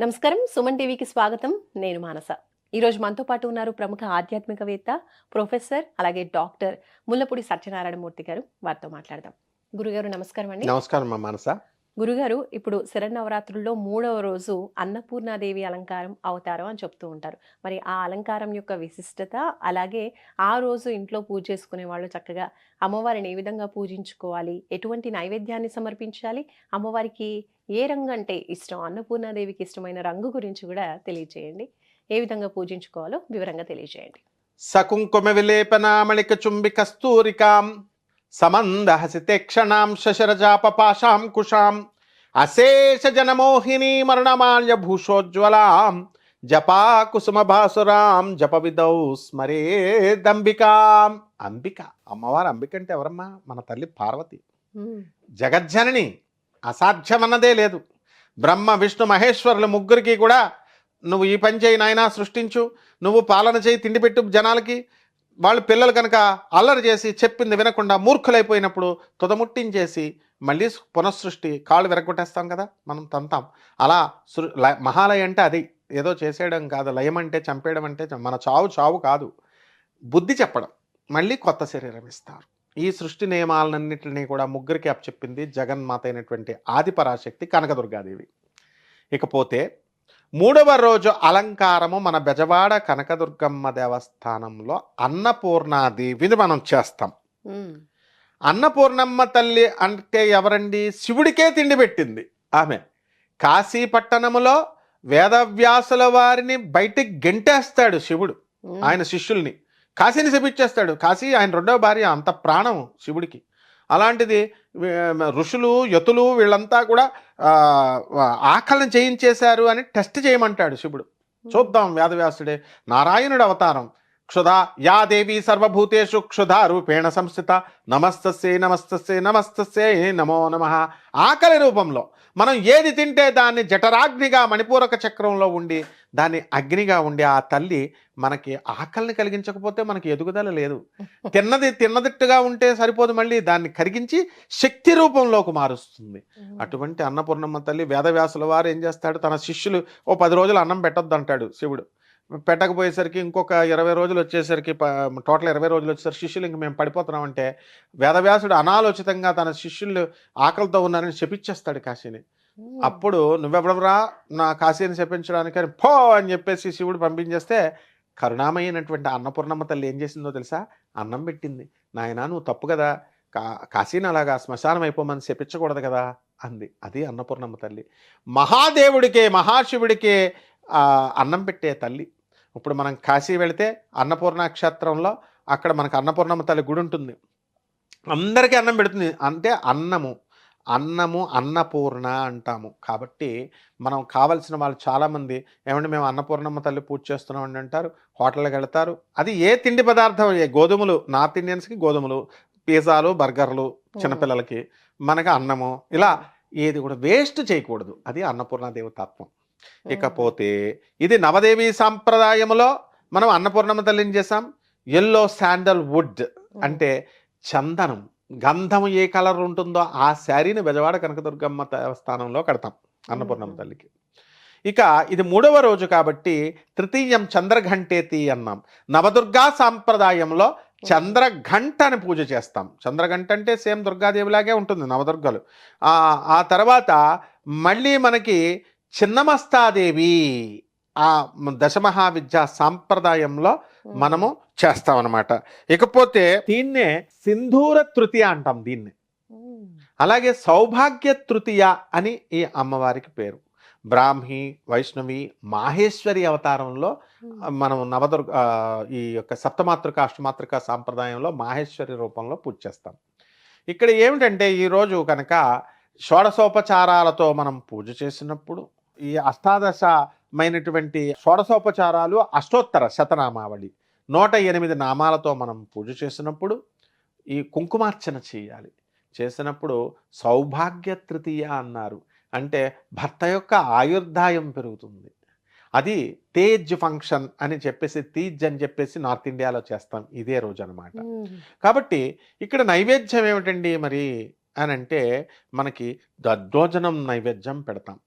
నమస్కారం. సుమన్ టీవీకి స్వాగతం. నేను మానస. ఈరోజు మనతో పాటు ఉన్నారు ప్రముఖ ఆధ్యాత్మికవేత్త, ప్రొఫెసర్, అలాగే డాక్టర్ ముల్లపూడి సత్యనారాయణ మూర్తి గారు. వారితో మాట్లాడదాం. గురుగారు నమస్కారం అండి. నమస్కారం అమ్మా మానస. గురుగారు, ఇప్పుడు శరన్నవరాత్రుల్లో 3వ రోజు అన్నపూర్ణాదేవి అలంకారం, అవతారం అని చెప్తూ ఉంటారు. మరి ఆ అలంకారం యొక్క విశిష్టత, అలాగే ఆ రోజు ఇంట్లో పూజ చేసుకునే వాళ్ళు చక్కగా అమ్మవారిని ఏ విధంగా పూజించుకోవాలి, ఎటువంటి నైవేద్యాన్ని సమర్పించాలి, అమ్మవారికి ఏ రంగు అంటే ఇష్టం, అన్నపూర్ణాదేవికి ఇష్టమైన రంగు గురించి కూడా తెలియజేయండి. ఏ విధంగా పూజించుకోవాలో వివరంగా తెలియజేయండి. సకుంకుమ విలేపనామళిక చుంబి కస్తూరికాం సమందహసితే క్షణాం శశరజాపపాశాం కుశాం అశేష జనమోహిని మరణమాల్య భూషోజ్వలాం జపా కుసుమ భాసురాం జప విదౌ స్మరేదంబికాం. అంబిక, అమ్మవారు అంబిక అంటే ఎవరమ్మా? మన తల్లి పార్వతి, జగజ్జనని. అసాధ్యమన్నదే లేదు. బ్రహ్మ విష్ణు మహేశ్వరులు ముగ్గురికి కూడా నువ్వు ఈ పని చేయి నాయనా, సృష్టించు, నువ్వు పాలన చేయి, తిండి పెట్టు జనాలకి. వాళ్ళు పిల్లలు కనుక అల్లరి చేసి చెప్పింది వినకుండా మూర్ఖులైపోయినప్పుడు తుదముట్టించేసి మళ్ళీ పునఃసృష్టి, కాళ్ళు విరగొట్టేస్తాం కదా, మనం తంతాం. అలా మహాలయ అంటే అది ఏదో చేసేయడం కాదు. లయం అంటే చంపేయడం అంటే మన చావు కాదు, బుద్ధి చెప్పడం. మళ్ళీ కొత్త శరీరం ఇస్తారు. ఈ సృష్టి నియమాలన్నింటినీ కూడా ముగ్గురికి అప్పచెప్పింది జగన్మాత అయినటువంటి ఆదిపరాశక్తి కనకదుర్గాదేవి. ఇకపోతే 3వ రోజు అలంకారము మన బెజవాడ కనకదుర్గమ్మ దేవస్థానంలో అన్నపూర్ణాదేవిని మనం చేస్తాం. అన్నపూర్ణమ్మ తల్లి అంటే ఎవరండి? శివుడికే తిండి పెట్టింది ఆమె. కాశీ పట్టణములో వేదవ్యాసుల వారిని బయటికి గెంటేస్తాడు శివుడు ఆయన శిష్యుల్ని. కాశీని శపించేస్తాడు. కాశీ ఆయన 2వ భార్య, అంత ప్రాణం శివుడికి. అలాంటిది ఋషులు, యతులు వీళ్ళంతా కూడా ఆకలిని చేయించేశారు అని టెస్ట్ చేయమంటాడు శివుడు. చూద్దాం, వేదవ్యాసుడే నారాయణుడు అవతారం. క్షుధా యా దేవి సర్వభూతేషు క్షుధా రూపేణ సంస్థిత నమస్తస్యై నమస్తస్యై నమస్తస్యై నమో నమః. ఆకలి రూపంలో మనం ఏది తింటే దాన్ని జఠరాగ్నిగా మణిపూరక చక్రంలో ఉండి దాన్ని అగ్నిగా ఉండి ఆ తల్లి మనకి ఆకలిని కలిగించకపోతే మనకి ఎదుగుదల లేదు. తిన్నదిట్టుగా ఉంటే సరిపోదు, మళ్ళీ దాన్ని కరిగించి శక్తి రూపంలోకి మారుస్తుంది. అటువంటి అన్నపూర్ణమ్మ తల్లి వేదవ్యాసుల వారు ఏం చేస్తాడు, తన శిష్యులు ఓ 10 రోజులు అన్నం పెట్టొద్దు అంటాడు శివుడు. పెట్టకపోయేసరికి ఇంకొక 20 రోజులు వచ్చేసరికి, టోటల్ 20 రోజులు వచ్చేసరికి శిష్యులు ఇంక మేము పడిపోతున్నామంటే వేదవ్యాసుడు అనాలోచితంగా తన శిష్యులు ఆకలితో ఉన్నారని శపించేస్తాడు కాశీని. అప్పుడు నువ్వెవడవరా నా కాశీని శపించడానికి అని పో అని చెప్పేసి శివుడు పంపించేస్తే కరుణామయ్యైనటువంటి అన్నపూర్ణమ్మ తల్లి ఏం చేసిందో తెలుసా? అన్నం పెట్టింది. నాయనా, నువ్వు తప్పు కదా, కాశీని అలాగా శ్మశానం అయిపోమని శపించకూడదు కదా అంది. అది అన్నపూర్ణమ్మ తల్లి. మహాదేవుడికే, మహాశివుడికే అన్నం పెట్టే తల్లి. ఇప్పుడు మనం కాశీ వెళితే అన్నపూర్ణ క్షేత్రంలో అక్కడ మనకు అన్నపూర్ణమ్మ తల్లి గుడి ఉంటుంది. అందరికీ అన్నం పెడుతుంది. అంటే అన్నము అన్నపూర్ణ అంటాము. కాబట్టి మనం కావలసిన వాళ్ళు చాలామంది ఏమంటే మేము అన్నపూర్ణమ్మ తల్లి పూజ చేస్తున్నామండి అంటారు. హోటల్కి వెళ్తారు. అది ఏ తిండి పదార్థం, గోధుమలు, నార్త్ ఇండియన్స్కి గోధుమలు, పిజ్జాలు, బర్గర్లు, చిన్నపిల్లలకి మనకి అన్నము, ఇలా ఏది కూడా వేస్ట్ చేయకూడదు. అది అన్నపూర్ణాదేవి తత్వం. ఇకపోతే ఇది నవదేవి సాంప్రదాయంలో మనం అన్నపూర్ణమ్మ తల్లిని చేసాం. ఎల్లో శాండల్ వుడ్ అంటే చందనం, గంధం ఏ కలర్ ఉంటుందో ఆ శారీని బెజవాడ కనకదుర్గమ్మ దేవస్థానంలో కడతాం అన్నపూర్ణమ్మ తల్లికి. ఇక ఇది 3వ రోజు కాబట్టి తృతీయం చంద్రఘంటేతి అన్నాం. నవదుర్గా సాంప్రదాయంలో చంద్రఘంటని పూజ చేస్తాం. చంద్రఘంట అంటే సేమ్ దుర్గాదేవిలాగే ఉంటుంది, నవదుర్గలు. ఆ తర్వాత మళ్ళీ మనకి చిన్నమస్తాదేవి ఆ దశమహావిద్యా సాంప్రదాయంలో మనము చేస్తామన్నమాట. ఇకపోతే దీన్నే సింధూర తృతీయ అంటాం దీన్ని. అలాగే సౌభాగ్య తృతీయ అని ఈ అమ్మవారికి పేరు. బ్రాహ్మి, వైష్ణవి, మాహేశ్వరి అవతారంలో మనం ఈ యొక్క సప్తమాతృక అష్టమాతృక సాంప్రదాయంలో మాహేశ్వరి రూపంలో పూజ చేస్తాం. ఇక్కడ ఏమిటంటే ఈరోజు కనుక షోడశోపచారాలతో మనం పూజ చేసినప్పుడు, ఈ అష్టాదశమైనటువంటి షోడశోపచారాలు అష్టోత్తర శతనామావళి 108 నామాలతో మనం పూజ చేసినప్పుడు ఈ కుంకుమార్చన చేయాలి. చేసినప్పుడు సౌభాగ్య తృతీయ అన్నారు. అంటే భర్త యొక్క ఆయుర్దాయం పెరుగుతుంది. అది తేజ్ ఫంక్షన్ అని చెప్పేసి, తీజ్ అని చెప్పేసి నార్త్ ఇండియాలో చేస్తాం ఇదే రోజు అనమాట. కాబట్టి ఇక్కడ నైవేద్యం ఏమిటండి మరి అని అంటే మనకి దద్దోజనం నైవేద్యం పెడతాం.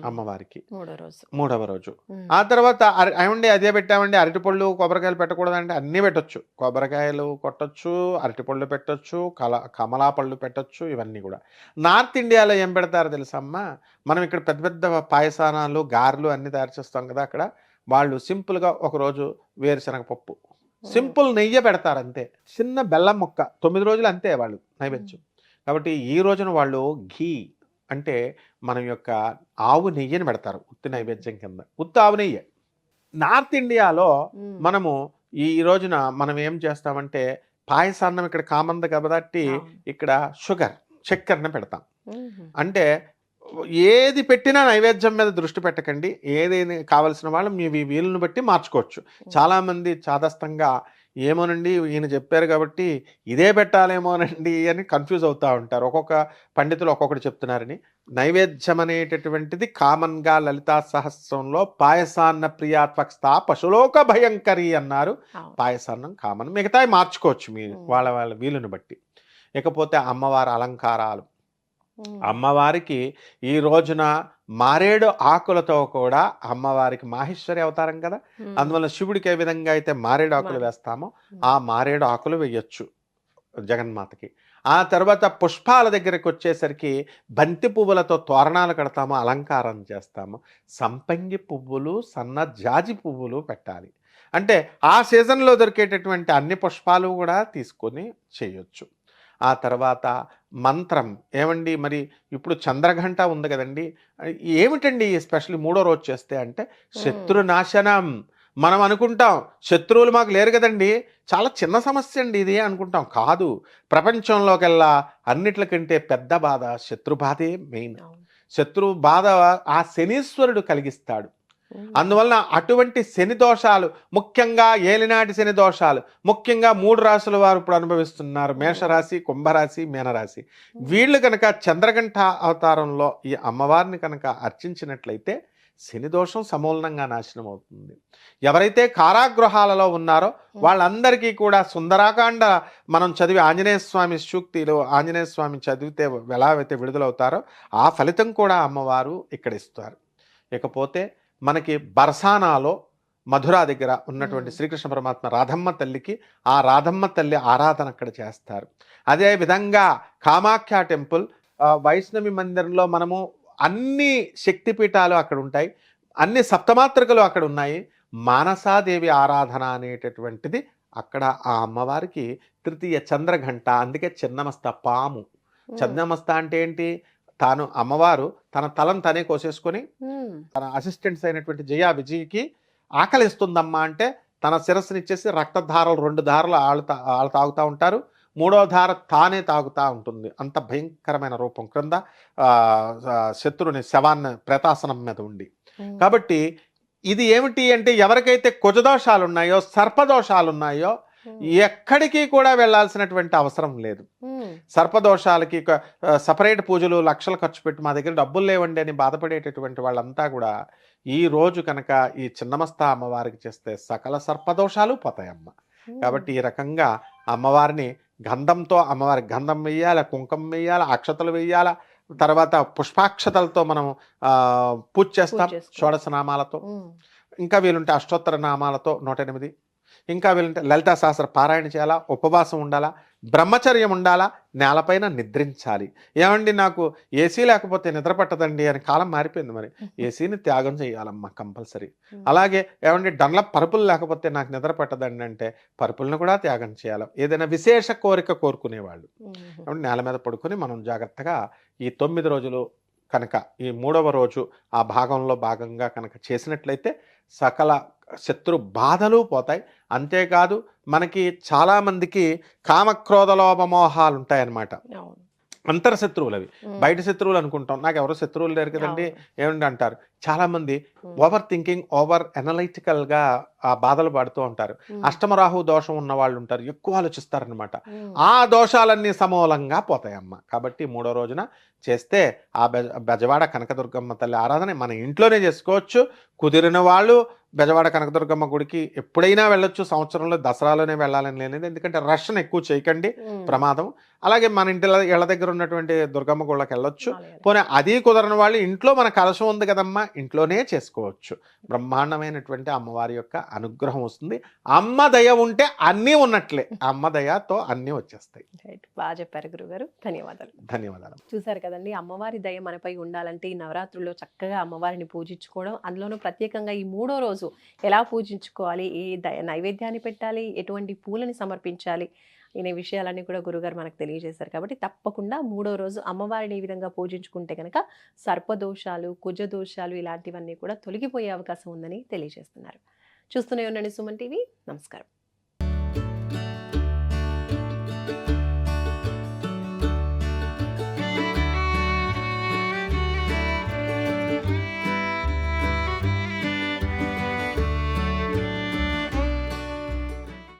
అమ్మవారికి మూడో రోజు. మూడవ రోజు. ఆ తర్వాత ఏమండి అదే పెట్టామండి, అరటిపళ్ళు కొబ్బరికాయలు పెట్టకూడదంటే అన్నీ పెట్టొచ్చు. కొబ్బరికాయలు కొట్టొచ్చు, అరటిపళ్ళు పెట్టొచ్చు, కమలా పళ్ళు పెట్టొచ్చు, ఇవన్నీ కూడా. నార్త్ ఇండియాలో ఏం పెడతారో తెలుసమ్మా, మనం ఇక్కడ పెద్ద పెద్ద పాయసానాలు గారెలు అన్నీ తయారు చేస్తాం కదా, అక్కడ వాళ్ళు సింపుల్గా ఒకరోజు వేరుశనగ పప్పు, సింపుల్ నెయ్యి పెడతారు అంతే, చిన్న బెల్లం ముక్క, 9 రోజులు అంతే వాళ్ళు నైవేద్యం. కాబట్టి ఈ రోజున వాళ్ళు ఘీ అంటే మనం యొక్క ఆవు నెయ్యిని పెడతారు ఉత్తి నైవేద్యం కింద, ఉత్తి ఆవు నెయ్యి. నార్త్ ఇండియాలో మనము ఈ రోజున మనం ఏం చేస్తామంటే పాయసాన్నం ఇక్కడ కామంది కాబట్టి ఇక్కడ షుగర్, చక్కెరని పెడతాం. అంటే ఏది పెట్టినా నైవేద్యం మీద దృష్టి పెట్టకండి, ఏదైనా కావలసిన వాళ్ళు మీ వీలుని బట్టి మార్చుకోవచ్చు. చాలామంది చాదస్తంగా ఏమోనండి ఈయన చెప్పారు కాబట్టి ఇదే పెట్టాలేమోనండి అని కన్ఫ్యూజ్ అవుతూ ఉంటారు. ఒక్కొక్క పండితులు ఒక్కొక్కటి చెప్తున్నారని. నైవేద్యం అనేటటువంటిది కామన్గా లలితా సహస్రంలో పాయసాన్న ప్రియాత్వక్స్తా పశులోక భయంకరి అన్నారు. పాయసాన్నం కామన్, మిగతాయి మార్చుకోవచ్చు మీరు వాళ్ళ వీలుని బట్టి. ఇకపోతే అమ్మవారి అలంకారాలు. అమ్మవారికి ఈ రోజున మారేడు ఆకులతో కూడా, అమ్మవారికి మాహేశ్వరి అవతారం కదా, అందువల్ల శివుడికి ఏ విధంగా అయితే మారేడు ఆకులు వేస్తామో ఆ మారేడు ఆకులు వేయొచ్చు జగన్మాతకి. ఆ తర్వాత పుష్పాల దగ్గరికి వచ్చేసరికి బంతి పువ్వులతో తోరణాలు కడతాము, అలంకారం చేస్తాము. సంపంగి పువ్వులు, సన్న జాజి పువ్వులు పెట్టాలి. అంటే ఆ సీజన్లో దొరికేటటువంటి అన్ని పుష్పాలు కూడా తీసుకొని చేయొచ్చు. ఆ తర్వాత మంత్రం ఏమండి, మరి ఇప్పుడు చంద్రఘంట ఉంది కదండి, ఏమిటండి ఎస్పెషల్లీ మూడో రోజు చేస్తే అంటే శత్రునాశనం. మనం అనుకుంటాం శత్రువులు మాకు లేరు కదండి, చాలా చిన్న సమస్య అండి ఇది అనుకుంటాం. కాదు, ప్రపంచంలోకెల్లా అన్నిట్లకంటే పెద్ద బాధ శత్రు బాధే మెయిన్. శత్రు బాధ ఆ శనీశ్వరుడు కలిగిస్తాడు. అందువలన అటువంటి శని దోషాలు, ముఖ్యంగా ఏలినాటి శని దోషాలు, ముఖ్యంగా 3 రాశుల వారు ఇప్పుడు అనుభవిస్తున్నారు, మేషరాశి, కుంభరాశి, మీనరాశి. వీళ్ళు కనుక చంద్రఘంట అవతారంలో ఈ అమ్మవారిని కనుక అర్చించినట్లయితే శని దోషం సమూలంగా నాశనం అవుతుంది. ఎవరైతే కారాగృహాలలో ఉన్నారో వాళ్ళందరికీ కూడా సుందరాకాండ మనం చదివి ఆంజనేయ స్వామి సూక్తిలో ఆంజనేయ స్వామి చదివితే ఎలా అయితే విడుదలవుతారో ఆ ఫలితం కూడా అమ్మవారు ఇక్కడ ఇస్తారు. ఇకపోతే మనకి బర్సానాలో మధురా దగ్గర ఉన్నటువంటి శ్రీకృష్ణ పరమాత్మ రాధమ్మ తల్లికి, ఆ రాధమ్మ తల్లి ఆరాధన అక్కడ చేస్తారు. అదే విధంగా కామాఖ్య టెంపుల్, వైష్ణవి మందిరంలో మనము అన్ని శక్తిపీఠాలు అక్కడ ఉంటాయి, అన్ని సప్తమాతృకలు అక్కడ ఉన్నాయి. మానసాదేవి ఆరాధన అనేటటువంటిది అక్కడ ఆ అమ్మవారికి తృతీయ చంద్రఘంట, అందుకే చిన్నమస్త పాము. చిన్నమస్త అంటే ఏంటి, తాను అమ్మవారు తన తలను తనే కోసేసుకొని తన అసిస్టెంట్స్ అయినటువంటి జయా విజయ్కి ఆకలిస్తుందమ్మా అంటే తన శిరస్సునిచ్చేసి రక్తధారలు 2 ధారలు వాళ్ళు తాగుతూ ఉంటారు, 3వ ధార తానే తాగుతూ ఉంటుంది. అంత భయంకరమైన రూపం, క్రింద శత్రుని శవాన్ని ప్రేతాసనం మీద ఉండి. కాబట్టి ఇది ఏమిటి అంటే ఎవరికైతే కుజదోషాలు ఉన్నాయో, సర్పదోషాలు ఉన్నాయో ఎక్కడికి కూడా వెళ్ళాల్సినటువంటి అవసరం లేదు. సర్పదోషాలకి సపరేట్ పూజలు లక్షలు ఖర్చు పెట్టి మా దగ్గర డబ్బులు లేవండి అని బాధపడేటటువంటి వాళ్ళంతా కూడా ఈ రోజు కనుక ఈ చిన్నమస్తా అమ్మవారికి చేస్తే సకల సర్పదోషాలు పోతాయమ్మ. కాబట్టి ఈ రకంగా అమ్మవారిని గంధంతో, అమ్మవారికి గంధం వేయాలి, కుంకుమ వేయాలి, అక్షతలు వేయాలి, తర్వాత పుష్పాక్షతలతో మనం పూజ చేస్తాం షోడశ నామాలతో. ఇంకా వీలుంటే అష్టోత్తర నామాలతో 108, ఇంకా వీళ్ళంటే లలితా సహస్ర పారాయణ చేయాలా, ఉపవాసం ఉండాలా, బ్రహ్మచర్యం ఉండాలా, నేలపైన నిద్రించాలి. ఏమండి నాకు ఏసీ లేకపోతే నిద్ర పట్టదండి అని కాలం మారిపోయింది, మరి ఏసీని త్యాగం చేయాలమ్మా కంపల్సరీ. అలాగే ఏమండి డన్లప్ పరుపులు లేకపోతే నాకు నిద్ర పట్టదండి అంటే పరుపులను కూడా త్యాగం చేయాలి. ఏదైనా విశేష కోరిక కోరుకునేవాళ్ళు నేల మీద పడుకొని మనం జాగ్రత్తగా ఈ 9 రోజులు కనుక ఈ 3వ రోజు ఆ భాగంలో భాగంగా కనుక చేసినట్లయితే సకల శత్రు బాధలు పోతాయి. అంతేకాదు మనకి చాలామందికి కామక్రోధ లోభమోహాలు ఉంటాయన్నమాట. అంతర్శత్రువులు అవి, బయట శత్రువులు అనుకుంటాం, నాకు ఎవరో శత్రువులు లేరు కదండి ఏమండి అంటారు. చాలామంది ఓవర్ థింకింగ్, ఓవర్ అనలైటికల్గా ఆ బాధలు పడుతూ ఉంటారు. అష్టమరాహు దోషం ఉన్న వాళ్ళు ఉంటారు, ఎక్కువ ఆలోచిస్తారనమాట. ఆ దోషాలన్నీ సమూలంగా పోతాయమ్మ. కాబట్టి 3వ రోజున చేస్తే ఆ బెజవాడ కనకదుర్గమ్మ తల్లి ఆరాధన మన ఇంట్లోనే చేసుకోవచ్చు. కుదిరిన వాళ్ళు బెజవాడ కనకదుర్గమ్మ గుడికి ఎప్పుడైనా వెళ్ళొచ్చు, సంవత్సరంలో దసరాలోనే వెళ్ళాలని లేనిది, ఎందుకంటే రష్ను ఎక్కువ చేయకండి, ప్రమాదం. అలాగే మన ఇళ్ళ దగ్గర ఉన్నటువంటి దుర్గమ్మ గుళ్ళకి వెళ్ళొచ్చు. ఆలయాలు. పోనీ అది కుదరని వాళ్ళు ఇంట్లో మన కలశం ఉంది కదమ్మా, ఇంట్లోనే చేసుకోవచ్చు. బ్రహ్మాండమైనటువంటి అమ్మవారి యొక్క అనుగ్రహం వస్తుంది. అమ్మ దయ ఉంటే అన్నీ ఉన్నట్లే. అమ్మ దయతో అన్నీ వచ్చేస్తాయి. రైట్, బాగా చెప్పారు గురుగారు, ధన్యవాదాలు. ధన్యవాదాలు. చూసారు కదండి, అమ్మవారి దయ మనపై ఉండాలంటే ఈ నవరాత్రుల్లో చక్కగా అమ్మవారిని పూజించుకోవడం, అందులోనూ ప్రత్యేకంగా ఈ 3వ రోజు ఎలా పూజించుకోవాలి, ఏ నైవేద్యాన్ని పెట్టాలి, ఎటువంటి పూలని సమర్పించాలి అనే విషయాలన్నీ కూడా గురుగారు మనకు తెలియజేశారు. కాబట్టి తప్పకుండా 3వ రోజు అమ్మవారిని ఈ విధంగా పూజించుకుంటే కనుక సర్పదోషాలు, కుజదోషాలు ఇలాంటివన్నీ కూడా తొలగిపోయే అవకాశం ఉందని తెలియజేస్తున్నారు. చూస్తూనే ఉండండి సుమన్ టీవీ. నమస్కారం.